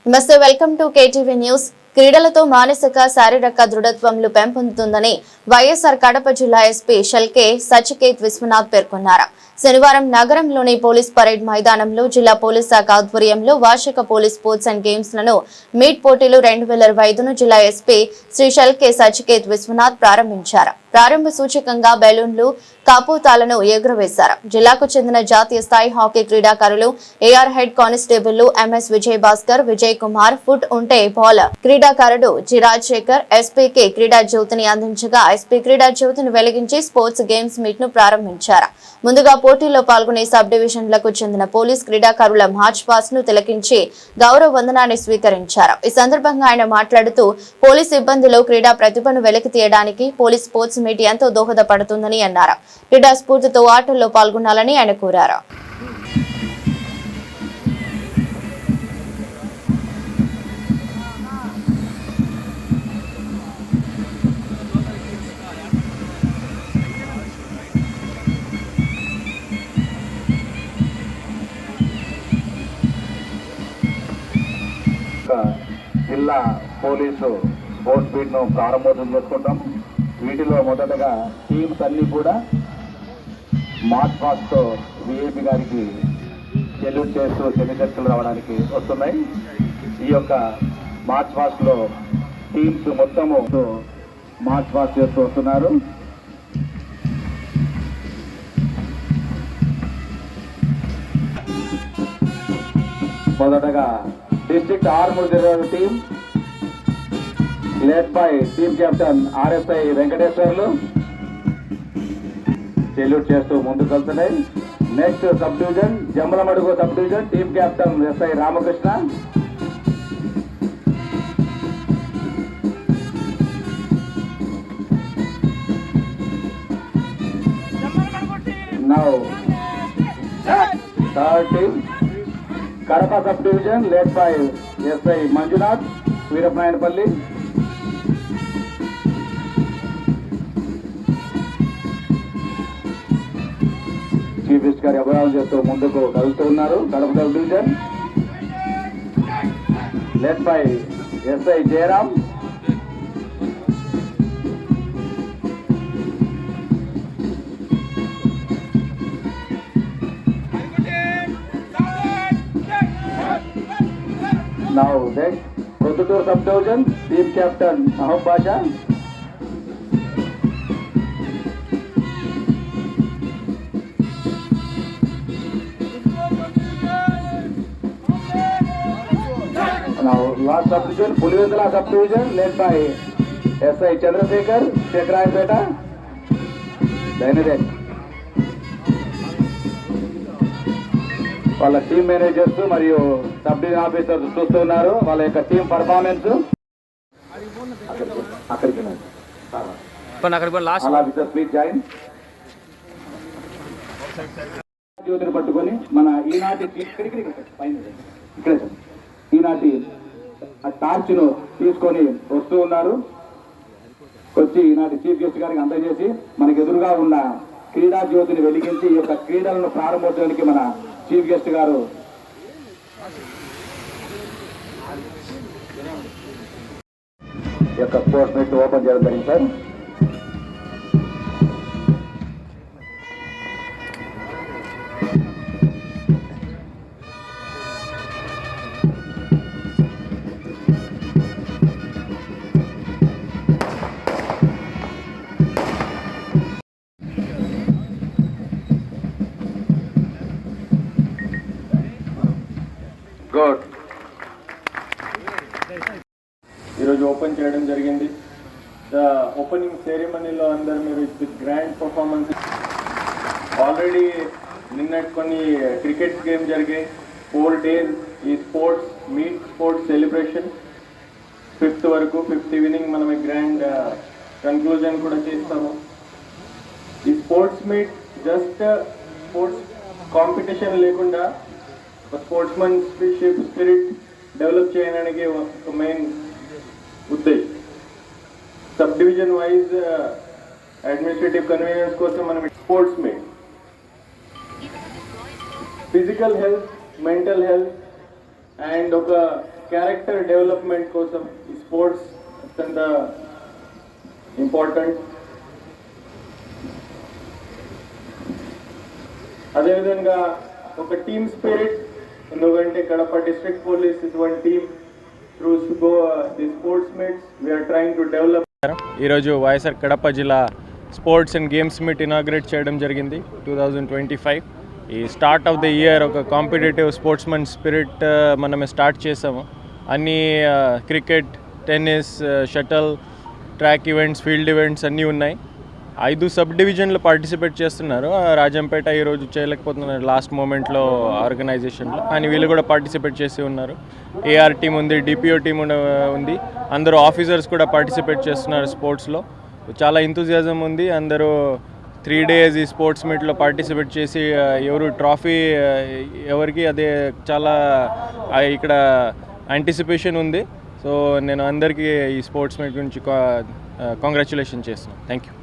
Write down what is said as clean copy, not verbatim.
నమస్తే, welcome to KTV news. క్రీడలతో మానసిక శారీరక దృఢత్వంలు పెంపొందుతుందని వైఎస్ఆర్ కడప జిల్లా ఎస్పీ షల్కే సచికేత్ విశ్వనాథ్ పేర్కొన్నారు. శనివారం నగరంలోని పోలీస్ పరేడ్ మైదానంలో జిల్లా పోలీస్ శాఖ ఆధ్వర్యంలో వార్షిక పోలీస్ స్పోర్ట్స్ అండ్ గేమ్స్ లను మీట్ పోటీలు 2025ను జిల్లా ఎస్పీ శ్రీ షల్కే సచికేత్ విశ్వనాథ్ ప్రారంభించారు. ప్రారంభ సూచకంగా బెలూన్లు, కాపోతాలను ఎగురవేశారు. జిల్లాకు చెందిన జాతీయ స్థాయి హాకీ క్రీడాకారులు AR head constable MS Vijay Bhaskar, Vijay Kumar, foot ఉంటే బాల్ క్రీడాకారుడు జి రాజశేఖర్ ఎస్పీకి క్రీడా జ్యోతిని అందించగా ఎస్పీ క్రీడా జ్యోతిని వెలిగించి స్పోర్ట్స్ గేమ్స్ మీట్ ను ప్రారంభించారు. ముందుగా పోటీల్లో పాల్గొనే సబ్ డివిజన్లకు చెందిన పోలీస్ క్రీడాకారుల మార్చ్ పాస్ ను తిలకించి గౌరవ వందనాన్ని స్వీకరించారు. ఈ సందర్భంగా ఆయన మాట్లాడుతూ పోలీస్ సిబ్బందిలో క్రీడా ప్రతిభను వెలికి తీయడానికి పోలీస్ స్పోర్ట్స్ మీట్ ఎంతో దోహదపడుతుందని అన్నారు. క్రీడా స్ఫూర్తితో ఆటల్లో పాల్గొనాలని ఆయన కోరారు. జిల్లా పోలీసు స్పోర్ట్స్ మీట్ ను ప్రారంభోత్సవం చేసుకుంటాం. వీటిలో మొదటగా టీమ్స్ అన్ని కూడా మార్చ్ పాస్ట్ తో విఐపి గారికి సెల్యూట్ చేస్తూ సెమీ సర్కిల్ రావడానికి వస్తున్నాయి. ఈ యొక్క మార్చ్ పాస్ట్ లో టీమ్స్ మొత్తము మార్చ్ పాస్ట్ చేస్తూ వస్తున్నారు. మొదటగా district armed reserve team led by team captain RSI Venkateswarlu salute చేస్తూ ముందుకు వెళ్తున్నాయి. Next sub division Jammalamadugu sub division team captain SI Ramakrishna. Now third team Kadapa sub division led by SI Manjunath Veeraprayanapalli. Chief guest గారి అభివృద్ధి చేస్తూ ముందుకు కలుగుతూ ఉన్నారు. Kadapa sub division led by SI Jayaram. Now next, Prothutur sub division team captain Mahbub Basha. Now last sub division Pulivendula sub division led by SI Chandrasekhar Shekrayapeta. Dynamic. వాళ్ళ team managers మరియు sub division officers చూస్తున్నారు వాళ్ళ యొక్క team performance. జ్యోతిని పట్టుకొని మన ఈనాటి torch ను తీసుకొని వస్తూ ఉన్నారు. వచ్చి ఈనాటి చీఫ్ గెస్ట్ గారికి అందజేసి మనకు ఎదురుగా ఉన్న క్రీడా జ్యోతిని వెలిగించి ఈ యొక్క క్రీడలను ప్రారంభోత్సవానికి మన చీఫ్ గెస్ట్ గారు యొక్క స్పోర్ట్స్ మీట్ ఓపెన్ చేయడం జరిగింది సార్. గుడ్. ఈరోజు ఓపెన్ చేయడం జరిగింది. ద ఓపెనింగ్ సెరమనీలో అందరు మీరు గ్రాండ్ పర్ఫార్మెన్స్. ఆల్రెడీ నిన్న కొన్ని క్రికెట్ గేమ్ జరిగాయి. 4 days ఈ sports meet sports celebration 5th వరకు 5th ఈవినింగ్ మనం గ్రాండ్ కన్క్లూజన్ కూడా చేస్తాము. ఈ sports meet just sports competition లేకుండా స్పోర్ట్స్మన్షిప్ స్పిరిట్ డెవలప్ చేయడానికి ఒక మెయిన్ ఉద్దేశం. Sub division wise administrative convenience కోసం మనం sports meet physical health, mental health and ఒక క్యారెక్టర్ డెవలప్మెంట్ కోసం ఈ స్పోర్ట్స్ అత్యంత ఇంపార్టెంట్. అదేవిధంగా ఒక టీమ్ స్పిరిట్, ఎందుకంటే Kadapa district police is one team. Through the sports meets we're trying to develop. ఈరోజు వైఎస్ఆర్ కడప జిల్లా sports and games meet inaugurate చేయడం జరిగింది 2025. ఈ స్టార్ట్ ఆఫ్ ద ఇయర్ ఒక కాంపిటేటివ్ స్పోర్ట్స్మన్ స్పిరిట్ మనమే స్టార్ట్ చేసాము. అన్ని cricket, tennis, shuttle, track events, field events అన్నీ ఉన్నాయి. 5 సబ్ డివిజన్లు పార్టిసిపేట్ చేస్తున్నారు. రాజంపేట ఈరోజు చేయలేకపోతున్నారు లాస్ట్ మూమెంట్లో ఆర్గనైజేషన్లో, కానీ వీళ్ళు కూడా పార్టిసిపేట్ చేసి ఉన్నారు. ఏఆర్ టీం ఉంది, డిపిఓ టీం ఉంది, అందరూ ఆఫీసర్స్ కూడా పార్టిసిపేట్ చేస్తున్నారు స్పోర్ట్స్లో. చాలా ఎంతూజియాజం ఉంది. అందరూ 3 days ఈ స్పోర్ట్స్ మీట్లో పార్టిసిపేట్ చేసి ఎవరు ట్రాఫీ ఎవరికి అదే చాలా ఇక్కడ యాంటిసిపేషన్ ఉంది. సో నేను అందరికీ ఈ స్పోర్ట్స్ మీట్ గురించి కాంగ్రాచులేషన్ చేస్తున్నాను. Thank you.